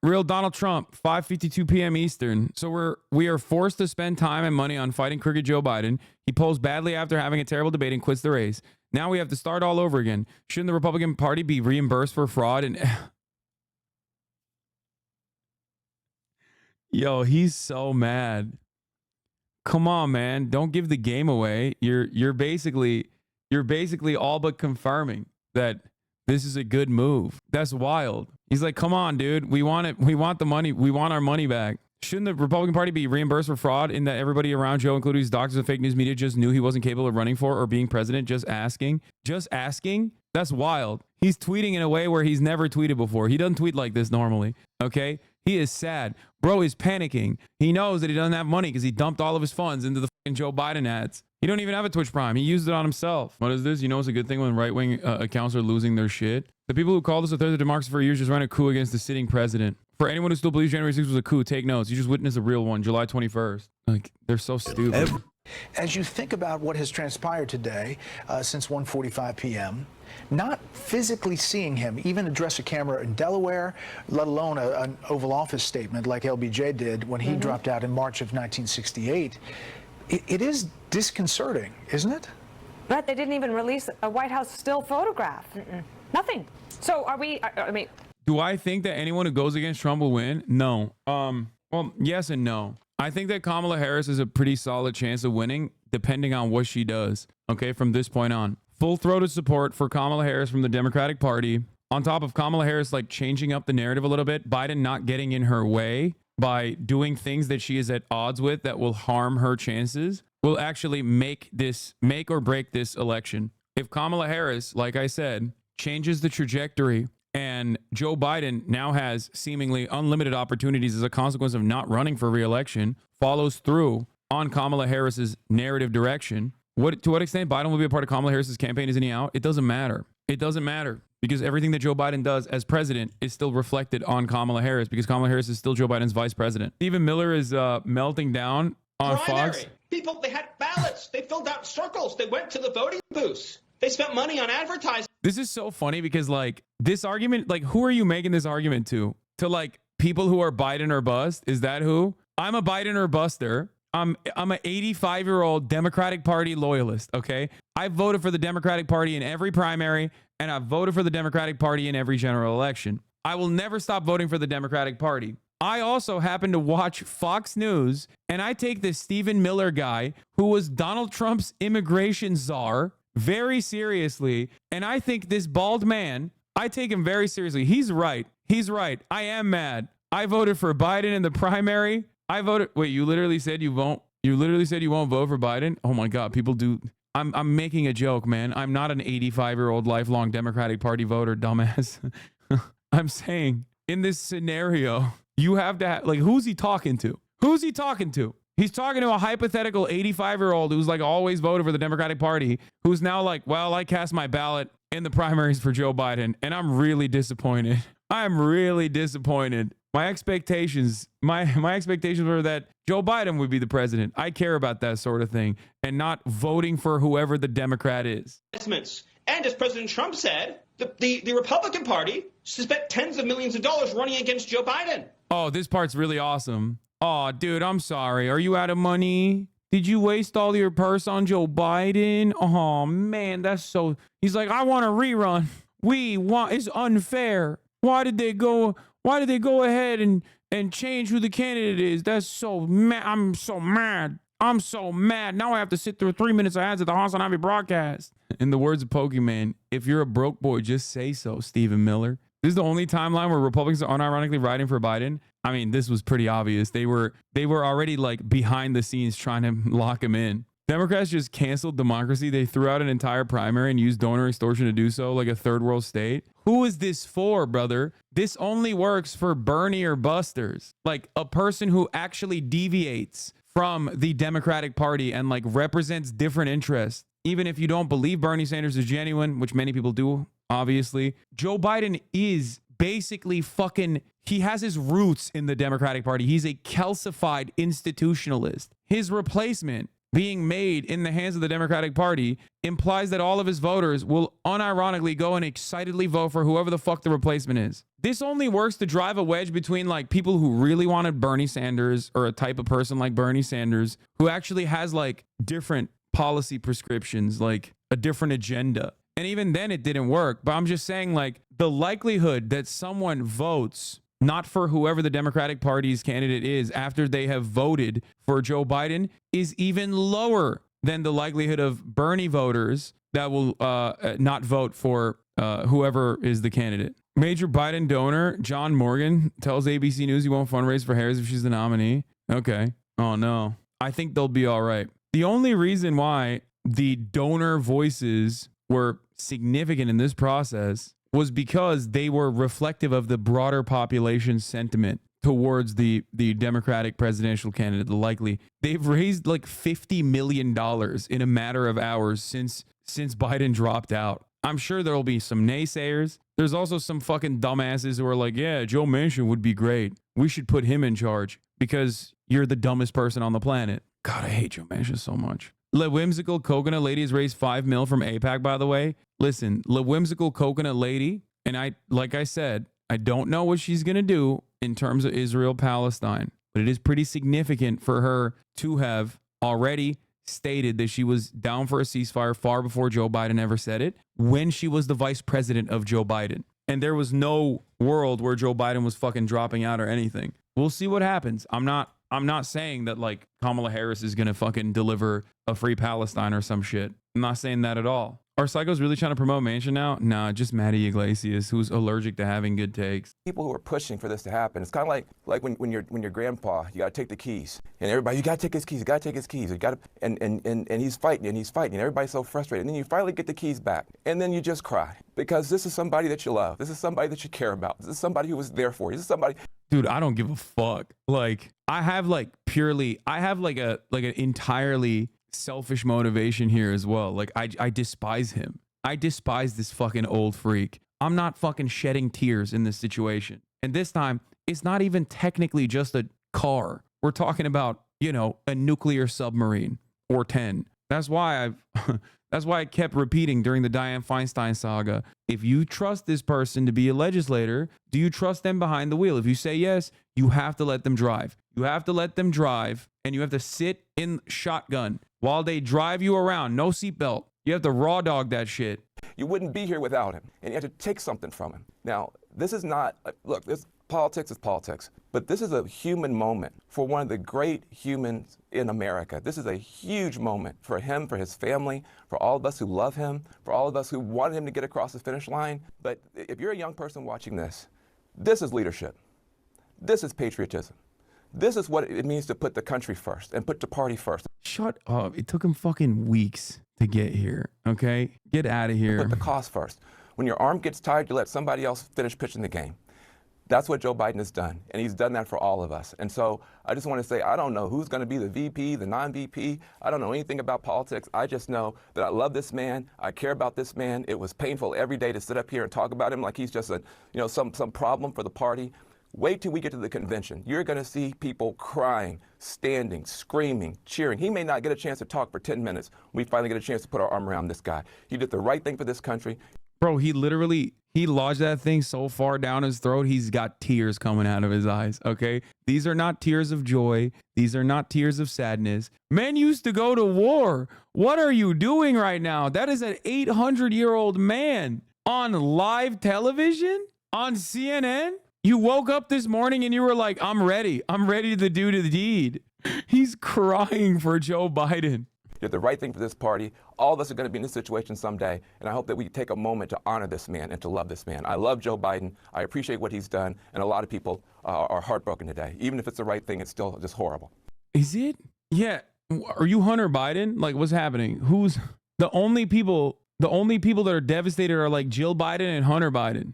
Real Donald Trump, 5:52 p.m. Eastern. So we are forced to spend time and money on fighting crooked Joe Biden. He polls badly after having a terrible debate and quits the race. Now we have to start all over again. Shouldn't the Republican Party be reimbursed for fraud? And yo, he's so mad. Come on, man. Don't give the game away. You're basically all but confirming that this is a good move. That's wild. He's like, come on, dude. We want it. We want the money. We want our money back. Shouldn't the Republican Party be reimbursed for fraud in that everybody around Joe, including his doctors and fake news media, just knew he wasn't capable of running for or being president? Just asking. Just asking? That's wild. He's tweeting in a way where he's never tweeted before. He doesn't tweet like this normally. Okay? He is sad. Bro is panicking. He knows that he doesn't have money because he dumped all of his funds into the fucking Joe Biden ads. He don't even have a Twitch Prime. He used it on himself. What is this? You know it's a good thing when right-wing accounts are losing their shit? The people who called us a third of democracy for years just ran a coup against the sitting president. For anyone who still believes January 6th was a coup, take notes. You just witnessed a real one, July 21st. Like, they're so stupid. As you think about what has transpired today since 1:45 p.m., not physically seeing him even address a camera in Delaware, let alone an Oval Office statement like LBJ did when he dropped out in March of 1968, it is disconcerting, isn't it? But they didn't even release a White House still photograph. Nothing. So are we, I mean... Do I think that anyone who goes against Trump will win? No. Well, yes and no. I think that Kamala Harris is a pretty solid chance of winning, depending on what she does. Okay, from this point on. Full-throated support for Kamala Harris from the Democratic Party. On top of Kamala Harris, like, changing up the narrative a little bit. Biden not getting in her way by doing things that she is at odds with that will harm her chances, will actually make or break this election. If Kamala Harris, like I said, changes the trajectory and Joe Biden now has seemingly unlimited opportunities as a consequence of not running for re-election, follows through on Kamala Harris's narrative direction, to what extent Biden will be a part of Kamala Harris's campaign? Isn't he out? It doesn't matter. It doesn't matter because everything that Joe Biden does as president is still reflected on Kamala Harris because Kamala Harris is still Joe Biden's vice president. Stephen Miller is melting down on Fox. People, they had ballots. They filled out circles. They went to the voting booths. They spent money on advertising. This is so funny because, like, this argument, like, who are you making this argument to? To, like, people who are Biden or bust? Is that who? I'm a Biden or buster. I'm an 85-year-old Democratic Party loyalist, okay? I voted for the Democratic Party in every primary, and I voted for the Democratic Party in every general election. I will never stop voting for the Democratic Party. I also happen to watch Fox News, and I take this Stephen Miller guy, who was Donald Trump's immigration czar, very seriously. And I think this bald man, I take him very seriously. He's right. He's right. I am mad. I voted for Biden in the primary. I voted. Wait, you literally said you won't. You literally said you won't vote for Biden. Oh my God, people do. I'm making a joke, man. I'm not an 85-year-old lifelong Democratic Party voter, dumbass. I'm saying in this scenario, you have to like, who's he talking to? Who's he talking to? He's talking to a hypothetical 85-year-old who's like always voted for the Democratic Party, who's now like, well, I cast my ballot in the primaries for Joe Biden, and I'm really disappointed. I'm really disappointed. My expectations were that Joe Biden would be the president. I care about that sort of thing and not voting for whoever the Democrat is. And as President Trump said, the Republican Party spent tens of millions of dollars running against Joe Biden. Oh, this part's really awesome. Oh, dude, I'm sorry. Are you out of money? Did you waste all your purse on Joe Biden? Oh, man, that's so... He's like, I want a rerun. It's unfair. Why did they go ahead and change who the candidate is? That's so mad. I'm so mad. I'm so mad. Now I have to sit through 3 minutes of ads at the HasanAbi broadcast. In the words of Pokemon, if you're a broke boy, just say so, Stephen Miller. This is the only timeline where Republicans are unironically riding for Biden. I mean, this was pretty obvious. They were already like behind the scenes trying to lock him in. Democrats just canceled democracy. They threw out an entire primary and used donor extortion to do so, like a third world state. Who is this for, brother? This only works for Bernie or busters. Like a person who actually deviates from the Democratic Party and like represents different interests. Even if you don't believe Bernie Sanders is genuine, which many people do, obviously, Joe Biden is basically he has his roots in the Democratic Party. He's a calcified institutionalist. His replacement being made in the hands of the Democratic Party implies that all of his voters will unironically go and excitedly vote for whoever the fuck the replacement is. This only works to drive a wedge between like people who really wanted Bernie Sanders or a type of person like Bernie Sanders who actually has like different policy prescriptions, like a different agenda. And even then it didn't work. But I'm just saying, like, the likelihood that someone votes not for whoever the Democratic Party's candidate is after they have voted for Joe Biden is even lower than the likelihood of Bernie voters that will not vote for whoever is the candidate. Major Biden donor John Morgan tells ABC News he won't fundraise for Harris if she's the nominee. Okay. Oh, no. I think they'll be all right. The only reason why the donor voices were significant in this process was because they were reflective of the broader population sentiment towards the Democratic presidential candidate, the likely. They've raised like $50 million in a matter of hours since Biden dropped out. I'm sure there'll be some naysayers. There's also some fucking dumbasses who are like, yeah, Joe Manchin would be great. We should put him in charge because you're the dumbest person on the planet. God, I hate Joe Manchin so much. Le Whimsical Coconut Lady has raised $5 million from AIPAC, by the way. Listen, Le Whimsical Coconut Lady, and like I said, I don't know what she's going to do in terms of Israel-Palestine, but it is pretty significant for her to have already stated that she was down for a ceasefire far before Joe Biden ever said it, when she was the vice president of Joe Biden. And there was no world where Joe Biden was fucking dropping out or anything. We'll see what happens. I'm not saying that like Kamala Harris is going to fucking deliver a free Palestine or some shit. I'm not saying that at all. Are psychos really trying to promote Manchin now? Nah, just Matty Iglesias, who's allergic to having good takes. People who are pushing for this to happen. It's kind of like when your grandpa, you got to take the keys, and everybody, you got to take his keys, you got to take his keys, you got to, and he's fighting, and everybody's so frustrated, and then you finally get the keys back, and then you just cry because this is somebody that you love, this is somebody that you care about, this is somebody who was there for you, this is somebody. Dude, I don't give a fuck. Like, I have like an entirely selfish motivation here as well. Like, I despise him. I despise this fucking old freak. I'm not fucking shedding tears in this situation. And this time, it's not even technically just a car. We're talking about, you know, a nuclear submarine or 10. That's why I kept repeating during the Dianne Feinstein saga. If you trust this person to be a legislator, do you trust them behind the wheel? If you say yes, you have to let them drive. You have to let them drive, and you have to sit in shotgun while they drive you around. No seatbelt. You have to raw dog that shit. You wouldn't be here without him, and you have to take something from him. Now, this is not, look, politics is politics, but this is a human moment for one of the great humans in America. This is a huge moment for him, for his family, for all of us who love him, for all of us who want him to get across the finish line. But if you're a young person watching this is leadership. This is patriotism. This is what it means to put the country first and put the party first. Shut up. It took him fucking weeks to get here, okay? Get out of here. Put the cost first. When your arm gets tired, you let somebody else finish pitching the game. That's what Joe Biden has done, and he's done that for all of us. And so I just want to say, I don't know who's going to be the VP, the non-VP. I don't know anything about politics. I just know that I love this man. I care about this man. It was painful every day to sit up here and talk about him like he's just a, you know, some problem for the party. Wait till we get to the convention. You're going to see people crying, standing, screaming, cheering. He may not get a chance to talk for 10 minutes. We finally get a chance to put our arm around this guy. He did the right thing for this country. Bro, he lodged that thing so far down his throat, he's got tears coming out of his eyes, okay? These are not tears of joy. These are not tears of sadness. Men used to go to war. What are you doing right now? That is an 800-year-old man on live television? On CNN? You woke up this morning and you were like, I'm ready. I'm ready to do the deed. He's crying for Joe Biden. You did the right thing for this party. All of us are going to be in this situation someday, and I hope that we take a moment to honor this man and to love this man. I love Joe Biden. I appreciate what he's done, and a lot of people are heartbroken today. Even if it's the right thing, it's still just horrible. Is it? Yeah. Are you Hunter Biden? Like, what's happening? Who's the only people that are devastated are like Jill Biden and Hunter Biden.